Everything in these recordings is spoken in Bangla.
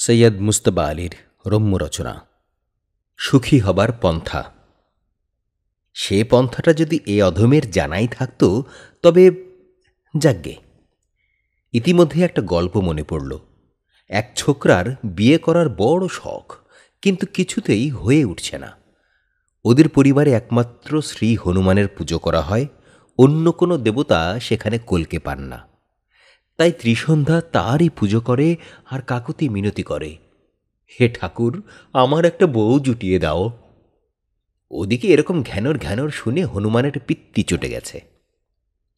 সৈয়দ মুজতবা আলীর রম্য রচনা সুখী হবার পন্থা। সে পন্থাটা যদি এ অধমের জানাই থাকত তবে যাগ্গে। ইতিমধ্যে একটা গল্প মনে পড়ল। এক ছোকরার বিয়ে করার বড় শখ, কিন্তু কিছুতেই হয়ে উঠছে না। ওদের পরিবারে একমাত্র শ্রী হনুমানের পুজো করা হয়, অন্য কোনো দেবতা সেখানে কলকে পান না। তাই ত্রিসন্ধ্যা তারই পুজো করে আর কাকুতি মিনতি করে, হে ঠাকুর, আমার একটা বউ জুটিয়ে দাও। ওদিকে এরকম ঘ্যানর ঘ্যানর শুনে হনুমানের পিত্তি চটে গেছে।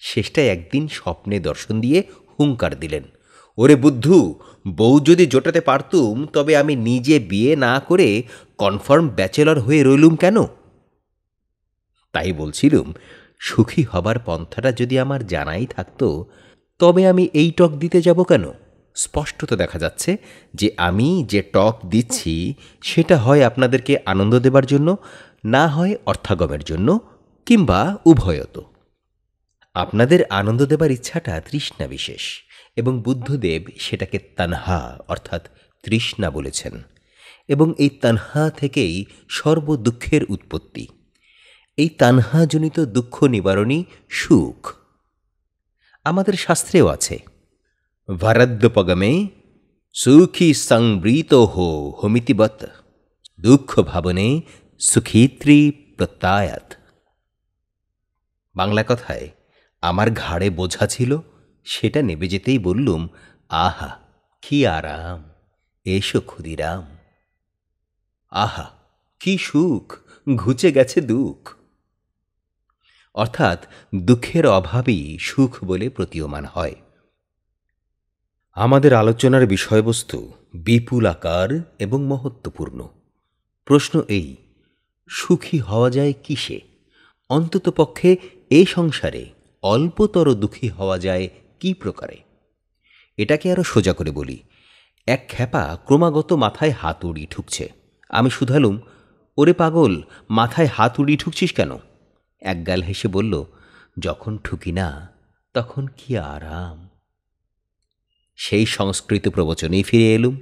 শেষটায় একদিন স্বপ্নে দর্শন দিয়ে হুঙ্কার দিলেন, ওরে বুদ্ধু, বউ যদি জোটাতে পারতুম তবে আমি নিজে বিয়ে না করে কনফার্ম ব্যাচেলর হয়ে রইলুম কেন? তাই বলছিলুম, সুখী হবার পন্থাটা যদি আমার জানাই থাকত তবে আমি এই টক দিতে যাব কেন? স্পষ্টত দেখা যাচ্ছে যে আমি যে টক দিচ্ছি সেটা হয় আপনাদেরকে আনন্দ দেবার জন্য, না হয় অর্থাগমের জন্য, কিংবা উভয়ত। আপনাদের আনন্দ দেবার ইচ্ছাটা তৃষ্ণা বিশেষ, এবং বুদ্ধদেব সেটাকে তানহা অর্থাৎ তৃষ্ণা বলেছেন, এবং এই তানহা থেকেই সর্বদুঃখের উৎপত্তি। এই তানহাজনিত দুঃখ নিবারণী সুখ। আমাদের শাস্ত্রেও আছে, ভারদ্যপগমে সুখী সংবৃত হোমিতিবৎ দুঃখ ভাবনে সুখীত্রী প্রত্যায়াত। বাংলা কথায় আমার ঘাড়ে বোঝা ছিল, সেটা নেবে যেতেই বললুম, আহা কি আরাম, এসো ক্ষুদিরাম। আহা কি সুখ, ঘুচে গেছে দুঃখ। অর্থাৎ দুঃখের অভাবই সুখ বলে প্রতীয়মান হয়। আমাদের আলোচনার বিষয়বস্তু বিপুল আকার এবং মহত্বপূর্ণ। প্রশ্ন এই, সুখী হওয়া যায় কিসে? অন্ততপক্ষে এ সংসারে অল্পতর দুঃখী হওয়া যায় কি প্রকারে? এটাকে আরো সোজা করে বলি। এক খ্যাপা ক্রমাগত মাথায় হাত উড়িয়ে ঠুকছে। আমি শুধালুম, ওরে পাগল, মাথায় হাত উড়িয়ে ঠুকছিস কেন? একগাল হেসে বলল, যখন ঠুকি না তখন কি আরাম। সেই সংস্কৃত প্রবচনেই ফিরে এলুম।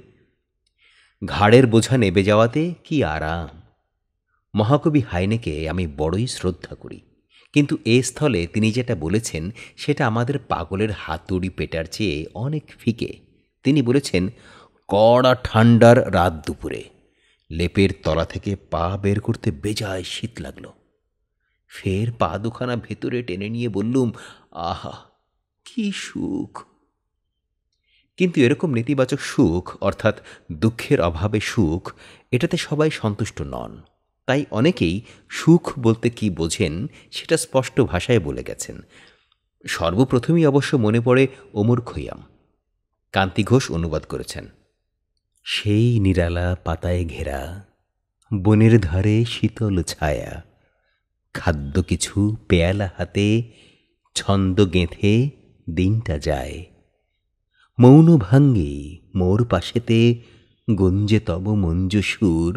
ঘাড়ের বোঝা নেবে যাওয়াতে কি আরাম। মহাকবি হাইনেকে আমি বড়ই শ্রদ্ধা করি, কিন্তু এ স্থলে তিনি যেটা বলেছেন সেটা আমাদের পাগলের হাতুড়ি পেটার চেয়ে অনেক ফিকে। তিনি বলেছেন, কড়া ঠান্ডার রাত দুপুরে লেপের তলা থেকে পা বের করতে বেজায় শীত লাগলো। ফের পা দুখানা ভেতরে টেনে নিয়ে বললুম, আহা কি সুখ। কিন্তু এরকম নেতিবাচক সুখ, অর্থাৎ দুঃখের অভাবে সুখ, এটাতে সবাই সন্তুষ্ট নন। তাই অনেকেই সুখ বলতে কি বোঝেন সেটা স্পষ্ট ভাষায় বলে গেছেন। সর্বপ্রথমই অবশ্য মনে পড়ে ওমর খৈয়াম। কান্তি ঘোষ অনুবাদ করেছেন, সেই নিরালা পাতায় ঘেরা বনের ধারে শীতল ছায়া, খাদ্য কিছু পেয়ালা হাতে ছন্দ গেঁথে দিনটা যায়, মৌন ভাঙ্গে মোর পাশেতে গুঞ্জে তব মঞ্জু সুর,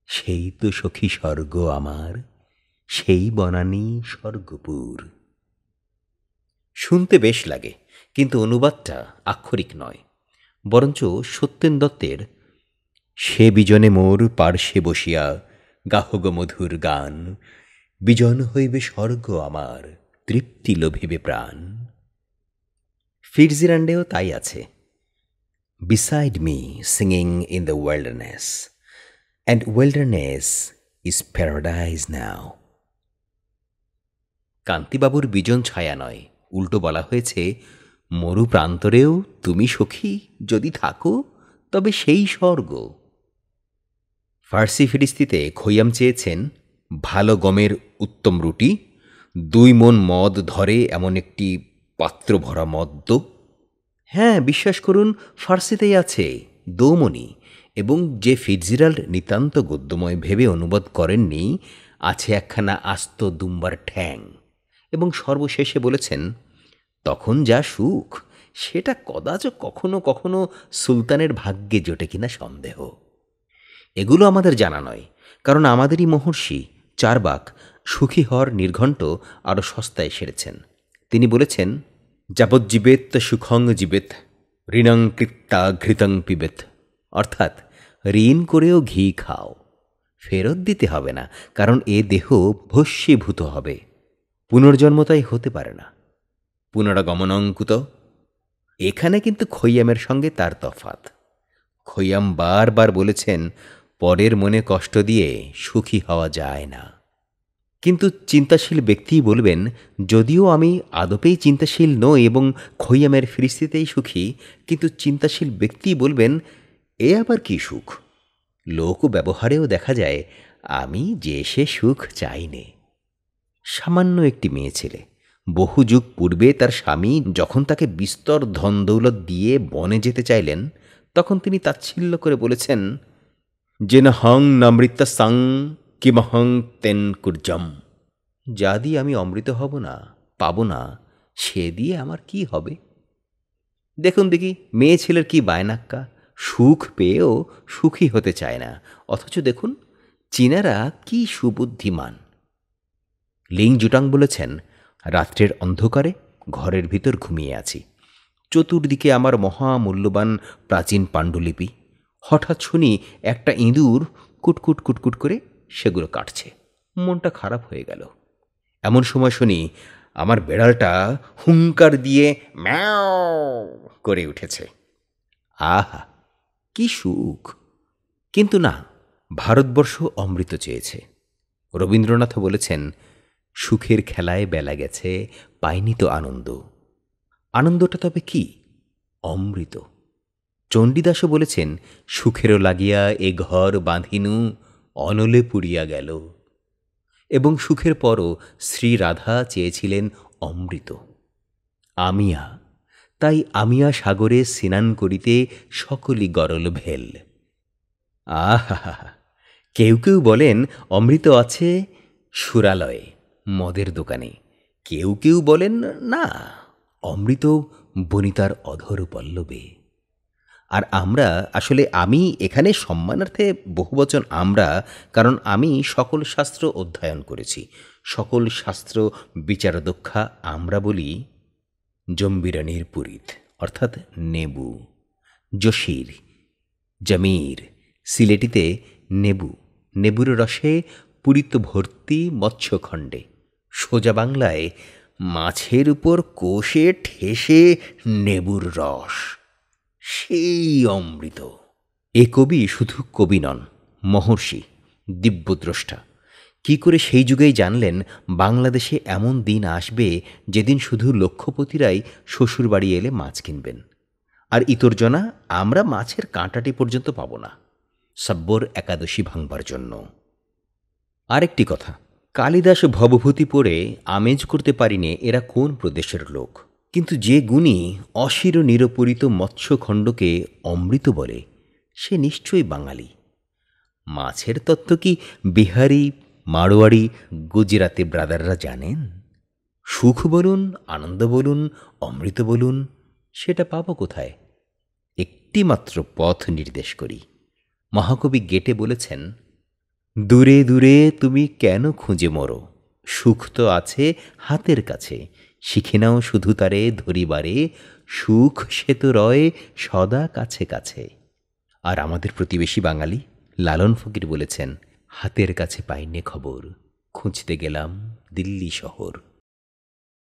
সেই তো সখী স্বর্গ আমার, সেই বনানী স্বর্গপুর। শুনতে বেশ লাগে, কিন্তু অনুবাদটা আক্ষরিক নয়, বরঞ্চ সত্যেন দত্তের সে বিজনে মোর পার্শ্বে বসিয়া গাহগ মধুর গান, বিজন হইবে স্বর্গ আমার, তৃপ্তি লোভিবে প্রাণ। ফিটজিরান্ডেও তাই আছে, beside me singing in the wilderness, and wilderness is paradise now. কান্তিবাবুর বিজন ছায়া নয়, উল্টো বলা হয়েছে, মরু প্রান্তরেও তুমি সখী যদি থাকো তবে সেই স্বর্গ। ফার্সি ফিরিস্তিতে খৈয়াম চেয়েছেন ভালো গমের উত্তম রুটি, 2 মণ মদ ধরে এমন একটি পাত্র ভরা মদ্য। হ্যাঁ, বিশ্বাস করুন, ফার্সিতেই আছে দোমনি, এবং যে ফিটজিরাল্ড নিতান্ত গদ্যময় ভেবে অনুবাদ করেননি, আছে একখানা আস্ত দুম্বার ঠ্যাং। এবং সর্বশেষে বলেছেন, তখন যা সুখ সেটা কদাচ কখনো কখনো সুলতানের ভাগ্যে জোটে কিনা সন্দেহ। এগুলো আমাদের জানা নয়, কারণ আমাদেরই মহর্ষি চারবাক সুখী হওয়ার নির্ঘণ্ট আরও সস্তায় সেরেছেন। তিনি বলেছেন, যাবজ্জীবেত সুখং জীবেত ঋণং কৃত্তা ঘৃতং পিবেত অর্থাৎ ঋণ করেও ঘি খাও, ফেরত দিতে হবে না, কারণ এ দেহ ভস্মীভূত হবে। পুনর্জন্ম তাই হতে পারে না। পুনরাগমনঙ্কুত। এখানে কিন্তু খৈয়ামের সঙ্গে তার তফাত। খৈয়াম বারবার বলেছেন পরের মনে কষ্ট দিয়ে সুখী হওয়া যায় না। কিন্তু চিন্তাশীল ব্যক্তি বলবেন, যদিও আমি আদপেই চিন্তাশীল নই এবং খৈয়ামের ফিরিস্তিতেই সুখী, কিন্তু চিন্তাশীল ব্যক্তি বলবেন, এ আবার কি সুখ? লোক ব্যবহারেও দেখা যায় আমি যে সে সুখ চাইনে। সামান্য একটি মেয়ে ছেলে, বহু যুগ পূর্বে তার স্বামী যখন তাকে বিস্তর ধন দৌলত দিয়ে বনে যেতে চাইলেন, তখন তিনি তাচ্ছিল্য করে বলেছেন, যেন হং নামৃতা সাং কিমহং তেন কুর্জম। যা দিয়ে আমি অমৃত হব না, পাব না, সে দিয়ে আমার কি হবে? দেখুন দেখি মেয়ে ছেলের কি বায়নাক্কা, সুখ পেয়েও সুখী হতে চায় না। অথচ দেখুন চীনারা কি সুবুদ্ধিমান। লিং জুটাং বলেছেন, রাত্রের অন্ধকারে ঘরের ভিতর ঘুমিয়ে আছি, চতুর্দিকে আমার মহামূল্যবান প্রাচীন পাণ্ডুলিপি। হঠাৎ শুনি একটা ইঁদুর কুটকুট কুটকুট করে সেগুলো কাটছে। মনটা খারাপ হয়ে গেল। এমন সময় শুনি আমার বেড়ালটা হুঙ্কার দিয়ে ম্যাও করে উঠেছে। আহা, কি সুখ! কিন্তু না, ভারতবর্ষ অমৃত চেয়েছে। রবীন্দ্রনাথ বলেছেন, সুখের খেলায় বেলা গেছে, পাইনি তো আনন্দ। আনন্দটা তবে কি? অমৃত। চণ্ডীদাসও বলেছেন, সুখেরও লাগিয়া এ ঘর বাঁধিনু, অনলে পুড়িয়া গেল। এবং সুখের পরও শ্রীরাধা চেয়েছিলেন অমৃত। আমিয়া, তাই আমিয়া সাগরে স্নান করিতে সকলই গরল ভেল। আহা, কেউ কেউ বলেন অমৃত আছে সুরালয়ে, মদের দোকানে। কেউ কেউ বলেন না, অমৃত বনিতার অধর পল্লবে। আর আমরা, আসলে আমি এখানে সম্মানার্থে বহুবচন আমরা, কারণ আমি সকল শাস্ত্র অধ্যয়ন করেছি, সকল শাস্ত্র বিচারদক্ষা আমরা বলি জম্বিরানির পুরীত, অর্থাৎ নেবু। জশির, জমির, সিলেটিতে নেবু, নেবুর রসে পুরীত ভর্তি মৎস্যখণ্ডে। সোজা বাংলায় মাছের উপর কষে ঠেসে নেবুর রস, সেই অমৃত। এ কবি শুধু কবি নন, মহর্ষি, দিব্যদ্রষ্টা। কি করে সেই যুগেই জানলেন বাংলাদেশে এমন দিন আসবে যেদিন শুধু লক্ষপতিরাই শ্বশুরবাড়ি এলে মাছ কিনবেন, আর ইতরজনা আমরা মাছের কাঁটাটি পর্যন্ত পাব না, সব্বর একাদশী ভাঙবার জন্য। আরেকটি কথা, কালিদাস ভবভূতি পড়ে আমেজ করতে পারিনে এরা কোন প্রদেশের লোক, কিন্তু যে গুণী অশির নিরপরিত মৎস্যখণ্ডকে অমৃত বলে, সে নিশ্চয়ই বাঙালি। মাছের তত্ত্ব কি বিহারি, মারোয়াড়ি, গুজরাতি ব্রাদাররা জানেন? সুখ বলুন, আনন্দ বলুন, অমৃত বলুন, সেটা পাব কোথায়? একটি মাত্র পথ নির্দেশ করি। মহাকবি গেটে বলেছেন, দূরে দূরে তুমি কেন খুঁজে মরো, সুখ তো আছে হাতের কাছে, শিখে নাও শুধু তারে ধরিবারে, সুখ সে তো রয় সদা কাছে কাছে। আর আমাদের প্রতিবেশী বাঙালি লালন ফকির বলেছেন, হাতের কাছে পাইনে খবর, খুঁজতে গেলাম দিল্লি শহর।